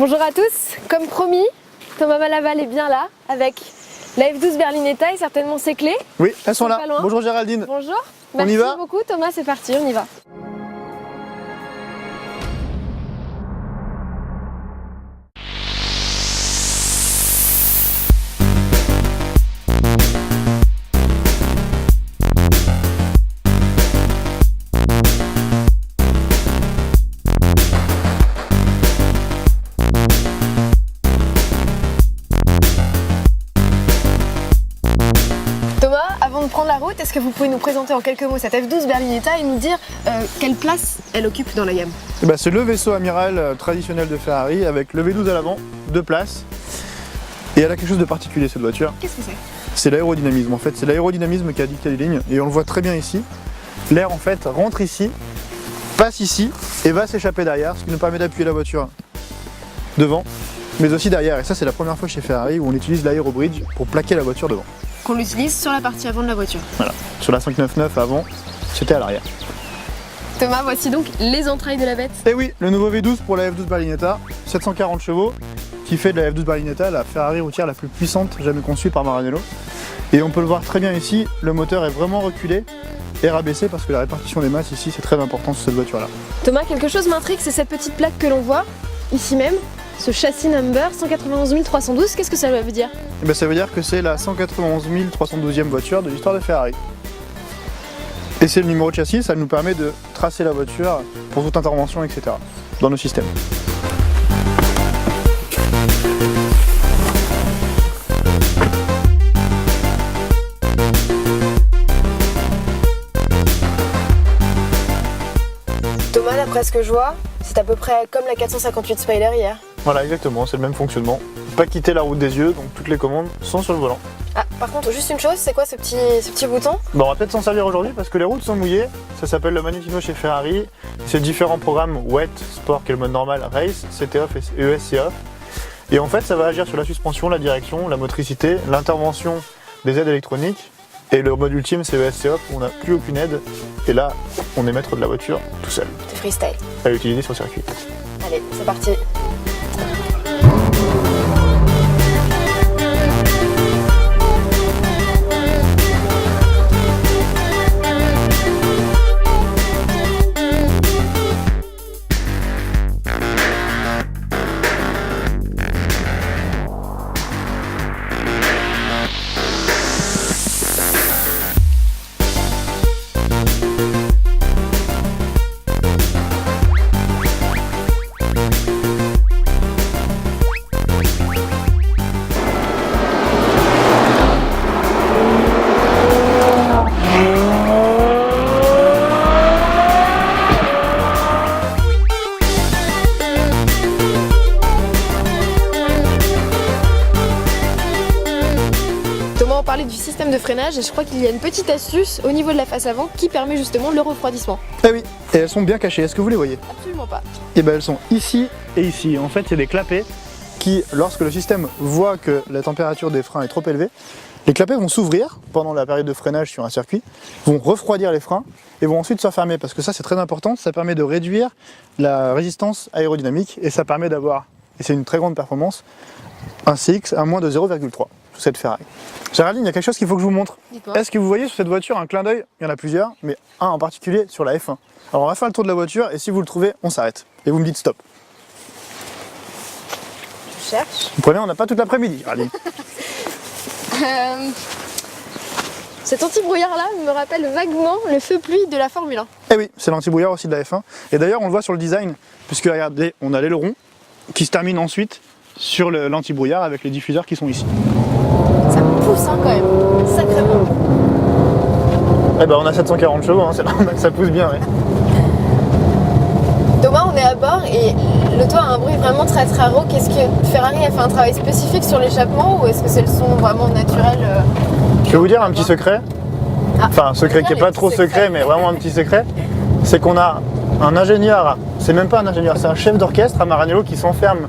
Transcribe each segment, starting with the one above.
Bonjour à tous, comme promis, Thomas Malaval est bien là avec la F12 Berlinetta et certainement ses clés. Oui, elles sont là. Pas loin. Bonjour Géraldine. Bonjour, On y merci va beaucoup Thomas, c'est parti, on y va. Avant de prendre la route, est-ce que vous pouvez nous présenter en quelques mots cette F12 Berlinetta et nous dire quelle place elle occupe dans la gamme? C'est le vaisseau amiral traditionnel de Ferrari avec le V12 à l'avant, 2 places. Et elle a quelque chose de particulier cette voiture. Qu'est-ce que c'est? C'est l'aérodynamisme en fait, c'est l'aérodynamisme qui a dicté les lignes et on le voit très bien ici. L'air en fait rentre ici, passe ici et va s'échapper derrière, ce qui nous permet d'appuyer la voiture devant, mais aussi derrière. Et ça c'est la première fois chez Ferrari où on utilise l'aérobridge pour plaquer la voiture devant. Qu'on l'utilise sur la partie avant de la voiture. Voilà, sur la 599 avant, c'était à l'arrière. Thomas, voici donc les entrailles de la bête. Et oui, le nouveau V12 pour la F12 Berlinetta, 740 chevaux, qui fait de la F12 Berlinetta la Ferrari routière la plus puissante jamais conçue par Maranello. Et on peut le voir très bien ici, le moteur est vraiment reculé et rabaissé parce que la répartition des masses ici c'est très important sur cette voiture là. Thomas, quelque chose m'intrigue, c'est cette petite plaque que l'on voit ici même. Ce châssis number 191 312, qu'est-ce que ça veut dire? Ça veut dire que c'est la 191 312e voiture de l'histoire de Ferrari. Et c'est le numéro de châssis, ça nous permet de tracer la voiture pour toute intervention, etc. dans nos systèmes. Thomas, d'après ce que je vois, c'est à peu près comme la 458 Spider hier. Voilà, exactement, c'est le même fonctionnement. Pas quitter la route des yeux, donc toutes les commandes sont sur le volant. Ah, par contre, juste une chose, c'est quoi ce petit bouton? On va peut-être s'en servir aujourd'hui parce que les routes sont mouillées. Ça s'appelle le Magnetino chez Ferrari. C'est différents programmes Wet, Sport qui est le mode normal, Race, CT off et ESC off. Et en fait, ça va agir sur la suspension, la direction, la motricité, l'intervention des aides électroniques. Et le mode ultime, c'est ESC off où on n'a plus aucune aide. Et là, on est maître de la voiture tout seul. C'est freestyle. À utiliser sur circuit. Allez, c'est parti. On parlait du système de freinage et je crois qu'il y a une petite astuce au niveau de la face avant qui permet justement le refroidissement. Eh oui, et elles sont bien cachées, est-ce que vous les voyez? Absolument pas. Et elles sont ici et ici. En fait, c'est des clapets qui, lorsque le système voit que la température des freins est trop élevée, les clapets vont s'ouvrir pendant la période de freinage sur un circuit, vont refroidir les freins et vont ensuite se refermer parce que ça c'est très important, ça permet de réduire la résistance aérodynamique et ça permet d'avoir, et c'est une très grande performance, un CX à moins de 0,3 sur cette Ferrari. Géraldine, il y a quelque chose qu'il faut que je vous montre. Est-ce que vous voyez sur cette voiture un clin d'œil? Il y en a plusieurs, mais un en particulier sur la F1. Alors on va faire le tour de la voiture et si vous le trouvez, on s'arrête. Et vous me dites stop. Je cherche. Vous prenez, on n'a pas toute l'après-midi, Géraldine. Cet anti-brouillard là me rappelle vaguement le feu pluie de la Formule 1. Eh oui, c'est l'anti-brouillard aussi de la F1. Et d'ailleurs, on le voit sur le design, puisque regardez, on a l'aileron qui se termine ensuite sur l'anti-brouillard avec les diffuseurs qui sont ici. Ça pousse quand même, sacrément. Eh ben on a 740 chevaux, c'est normal, ça pousse bien. Ouais. Thomas, on est à bord et le toit a un bruit vraiment très très rauque. Est-ce que Ferrari a fait un travail spécifique sur l'échappement ou est-ce que c'est le son vraiment naturel? Je peux vous dire un petit secret, enfin un secret qui n'est pas trop secret, mais vraiment un petit secret, c'est qu'on a un ingénieur, c'est même pas un ingénieur, c'est un chef d'orchestre à Maranello qui s'enferme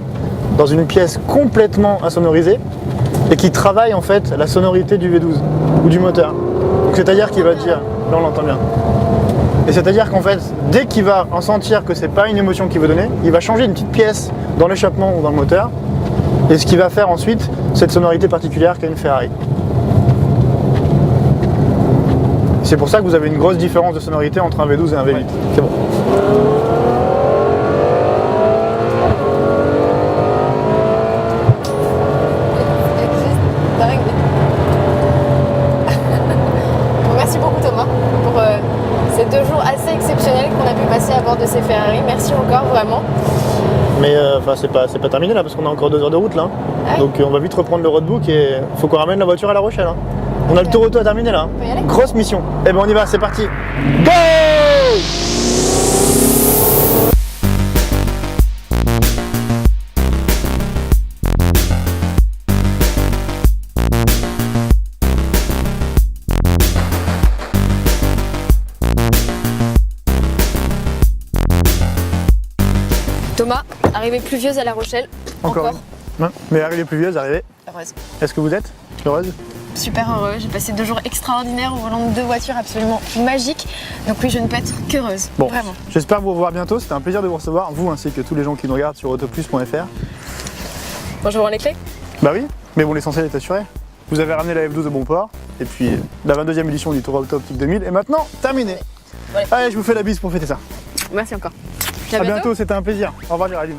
dans une pièce complètement insonorisée et qui travaille en fait la sonorité du V12 ou du moteur. Donc c'est-à-dire qu'il va dire, là on l'entend bien, Et c'est-à-dire qu'en fait, dès qu'il va en sentir que c'est pas une émotion qu'il veut donner, il va changer une petite pièce dans l'échappement ou dans le moteur. Et ce qui va faire ensuite cette sonorité particulière qu'a une Ferrari. C'est pour ça que vous avez une grosse différence de sonorité entre un V12 et un V8. Ouais. C'est bon. Merci beaucoup Thomas pour ces 2 jours assez exceptionnels qu'on a pu passer à bord de ces Ferrari. Merci encore vraiment. Mais enfin c'est pas terminé là parce qu'on a encore 2 heures de route là. Ah oui. Donc on va vite reprendre le roadbook et faut qu'on ramène la voiture à La Rochelle. Hein. On a le tour auto à terminer là. On peut y aller. Grosse mission. Eh ben on y va, c'est parti. Go! Thomas, arrivée pluvieuse à La Rochelle. Encore. Ouais. Mais arrivée pluvieuse, arrivée. Heureuse. Est-ce que vous êtes heureuse? Super heureux, j'ai passé 2 jours extraordinaires au volant de 2 voitures absolument magiques. Donc oui, je ne peux être qu'heureuse, bon, vraiment. J'espère vous revoir bientôt, c'était un plaisir de vous recevoir, vous ainsi que tous les gens qui nous regardent sur autoplus.fr. Bon, je vous rends les clés? Bah oui, mais bon, l'essentiel est assuré. Vous avez ramené la F12 au bon port, et puis la 22e édition du Tour Auto Optique 2000 est maintenant terminée. Ouais. Allez, je vous fais la bise pour fêter ça. Merci encore. À bientôt, c'était un plaisir. Au revoir Géraldine.